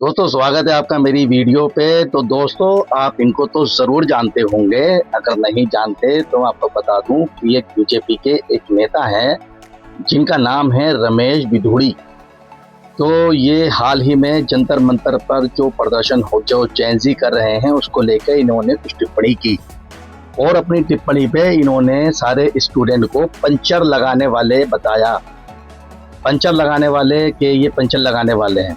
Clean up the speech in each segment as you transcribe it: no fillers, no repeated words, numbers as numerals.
दोस्तों स्वागत है आपका मेरी वीडियो पे। तो दोस्तों आप इनको तो ज़रूर जानते होंगे, अगर नहीं जानते तो मैं आपको बता दूं कि ये बीजेपी के एक नेता हैं जिनका नाम है रमेश बिधूड़ी। तो ये हाल ही में जंतर मंतर पर जो जेंजी कर रहे हैं उसको लेकर इन्होंने कुछ टिप्पणी की और अपनी टिप्पणी पे इन्होंने सारे स्टूडेंट को पंचर लगाने वाले बताया। पंचर लगाने वाले के ये पंचर लगाने वाले हैं।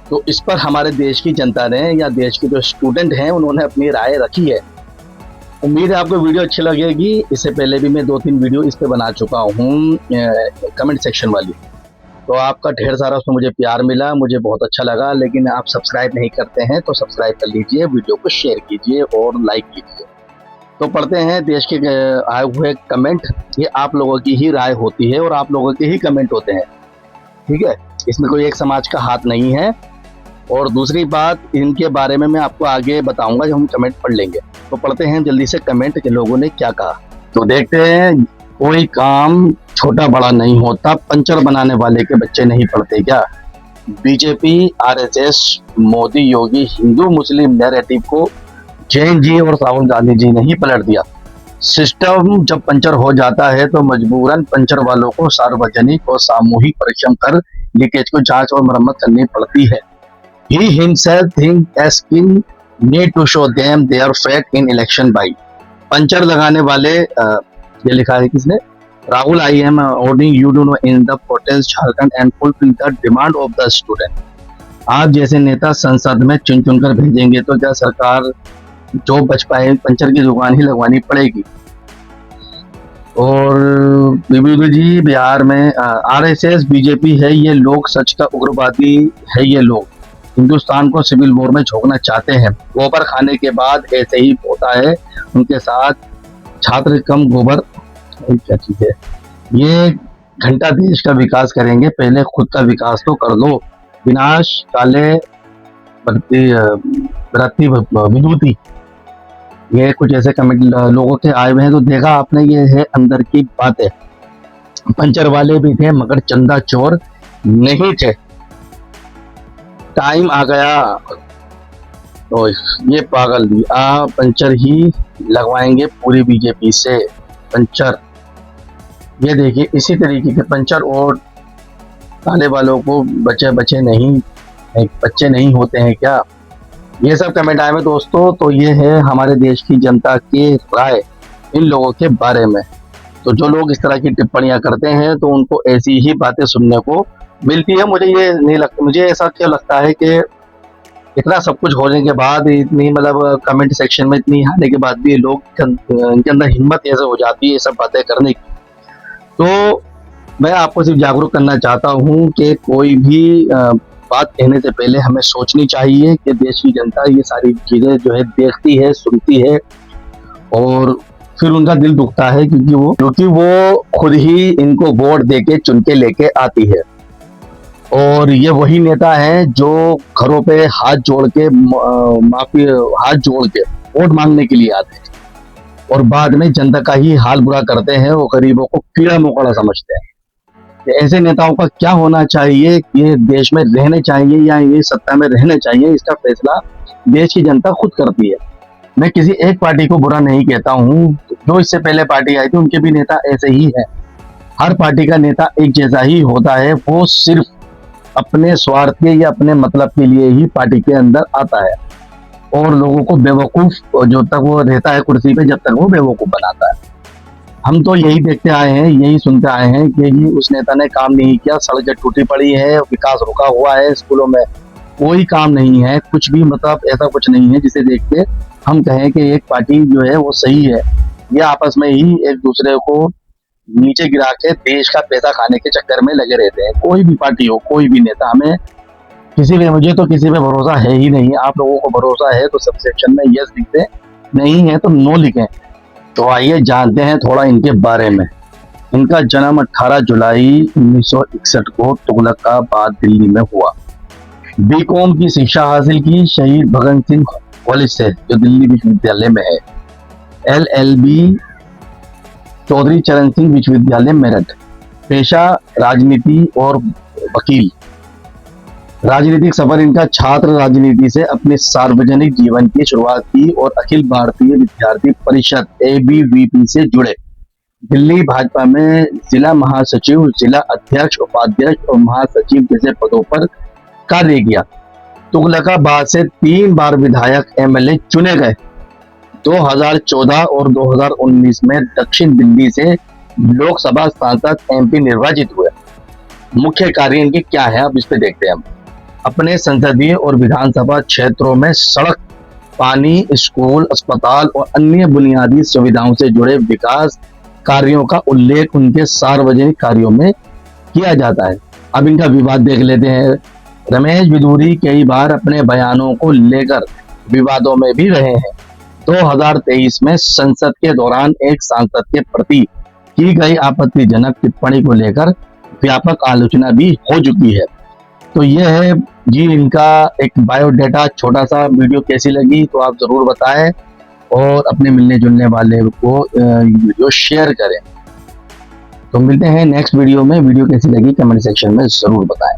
तो इस पर हमारे देश की जनता ने या देश के जो स्टूडेंट हैं उन्होंने अपनी राय रखी है। उम्मीद है आपको वीडियो अच्छी लगेगी। इससे पहले भी मैं 2-3 वीडियो इस पे बना चुका हूँ कमेंट सेक्शन वाली। तो आपका ढेर सारा उसमें मुझे प्यार मिला, मुझे बहुत अच्छा लगा। लेकिन आप सब्सक्राइब नहीं करते हैं तो सब्सक्राइब कर लीजिए, वीडियो को शेयर कीजिए और लाइक कीजिए। तो पढ़ते हैं देश के आए हुए कमेंट। ये आप लोगों की ही राय होती है और आप लोगों के ही कमेंट होते हैं, ठीक है। इसमें कोई एक समाज का हाथ नहीं है। और दूसरी बात, इनके बारे में मैं आपको आगे बताऊंगा जब हम कमेंट पढ़ लेंगे। तो पढ़ते हैं जल्दी से कमेंट के लोगों ने क्या कहा। तो देखते हैं, कोई काम छोटा बड़ा नहीं होता, पंचर बनाने वाले के बच्चे नहीं पढ़ते क्या? बीजेपी, आरएसएस, मोदी, योगी, हिंदू मुस्लिम नैरेटिव को जैन जी और राहुल गांधी जी ने ही पलट दिया। सिस्टम जब पंचर हो जाता है तो मजबूरन पंचर वालों को सार्वजनिक और सामूहिक परीक्षण कर लीकेज को जांच और मरम्मत करनी पड़ती है। He himself think as king need to show them their fact in election by puncture लगाने वाले ये लिखा है किसने? Rahul, I am ordering you to know in the protest Jharkhand and fulfill the demand of the student। आप जैसे नेता संसद में चुन चुन कर भेजेंगे तो क्या सरकार जो बच पाए पंचर की दुकान ही लगवानी पड़ेगी। और बीबी जी, बिहार में आरएसएस बीजेपी है ये लोग, सच का उग्रवादी है ये लोग, हिंदुस्तान को सिविल वॉर में झोंकना चाहते हैं। गोबर खाने के बाद ऐसे ही होता है उनके साथ। छात्र कम गोबर, क्या चीज है ये? घंटा देश का विकास करेंगे, पहले खुद का विकास तो कर लो। विनाश काले बरती विभूति, ये कुछ ऐसे कमेंट लोगों के आए हुए हैं। तो देखा आपने, ये है अंदर की बातें। पंचर वाले भी थे मगर चंदा चोर नहीं थे। टाइम आ गया तो ये पागल भी पंचर ही लगवाएंगे पूरी बीजेपी से। पंचर ये देखिए, इसी तरीके के पंचर और काले वालों को बच्चे नहीं होते हैं क्या? ये सब कमेंट आए हैं दोस्तों। तो ये है हमारे देश की जनता की राय इन लोगों के बारे में। तो जो लोग इस तरह की टिप्पणियां करते हैं तो उनको ऐसी ही बातें सुनने को मिलती है। मुझे ये नहीं लगता, मुझे ऐसा क्यों लगता है कि इतना सब कुछ होने के बाद, इतनी मतलब कमेंट सेक्शन में इतनी आने के बाद भी लोग इनके अंदर हिम्मत ऐसे हो जाती है ये सब बातें करने की। तो मैं आपको सिर्फ जागरूक करना चाहता हूँ कि कोई भी बात कहने से पहले हमें सोचनी चाहिए कि देश की जनता ये सारी चीजें जो है देखती है, सुनती है और फिर उनका दिल दुखता है क्योंकि वो खुद ही इनको वोट देके चुन के लेके आती है। और ये वही नेता है जो घरों पे हाथ जोड़ के वोट मांगने के लिए आते हैं और बाद में जनता का ही हाल बुरा करते हैं। वो गरीबों को कीड़ा मकोड़ा समझते हैं। ऐसे नेताओं का क्या होना चाहिए? ये देश में रहने चाहिए या ये सत्ता में रहने चाहिए, इसका फैसला देश की जनता खुद करती है। मैं किसी एक पार्टी को बुरा नहीं कहता हूँ। जो इससे पहले पार्टी आई थी उनके भी नेता ऐसे ही है। हर पार्टी का नेता एक जैसा ही होता है। वो सिर्फ अपने स्वार्थ के या अपने मतलब के लिए ही पार्टी के अंदर आता है और लोगों को बेवकूफ, जो तक वो रहता है कुर्सी पे जब तक वो बेवकूफ बनाता है। हम तो यही देखते आए हैं, यही सुनते आए हैं कि उस नेता ने काम नहीं किया, सड़कें टूटी पड़ी है, विकास रुका हुआ है, स्कूलों में कोई काम नहीं है, कुछ भी मतलब ऐसा कुछ नहीं है जिसे देख के हम कहें कि एक पार्टी जो है वो सही है। ये आपस में ही एक दूसरे को नीचे गिरा के देश का पैसा खाने के चक्कर में लगे रहते हैं। कोई भी पार्टी हो, कोई भी नेता, हमें मुझे तो किसी पे भरोसा है ही नहीं। आप लोगों को भरोसा है तो सब सेक्शन में यस लिख दें, नहीं है तो नो लिखें। तो आइए जानते हैं थोड़ा इनके बारे में। इनका जन्म 18 जुलाई 1961 को तुगलकाबाद दिल्ली में हुआ। बीकॉम की शिक्षा हासिल की शहीद भगत सिंह कॉलेज से, जो दिल्ली विश्वविद्यालय में है। LLB चौधरी चरण सिंह विश्वविद्यालय मेरठ। पेशा राजनीति और वकील। राजनीतिक सफर इनका छात्र राजनीति से अपने सार्वजनिक जीवन की शुरुआत की और अखिल भारतीय विद्यार्थी परिषद ABVP से जुड़े। दिल्ली भाजपा में जिला महासचिव, जिला अध्यक्ष, उपाध्यक्ष और महासचिव जैसे पदों पर कार्य किया। तुगलकाबाद से 3 बार विधायक MLA चुने गए। 2014 और 2019 में दक्षिण दिल्ली से लोकसभा सांसद MP निर्वाचित हुए। मुख्य कार्य इनके क्या है, अब इस पे देखते हैं हम। अपने संसदीय और विधानसभा क्षेत्रों में सड़क, पानी, स्कूल, अस्पताल और अन्य बुनियादी सुविधाओं से जुड़े विकास कार्यों का उल्लेख उनके सार्वजनिक कार्यों में किया जाता है। अब इनका विवाद देख लेते हैं। रमेश बिधूरी कई बार अपने बयानों को लेकर विवादों में भी रहे हैं। 2023 में संसद के दौरान एक सांसद के प्रति की गई आपत्तिजनक टिप्पणी को लेकर व्यापक आलोचना भी हो चुकी है। तो यह है जी इनका एक बायोडाटा। छोटा सा वीडियो कैसी लगी तो आप जरूर बताएं और अपने मिलने जुलने वाले को वीडियो शेयर करें। तो मिलते हैं नेक्स्ट वीडियो में। वीडियो कैसी लगी कमेंट सेक्शन में जरूर बताएं।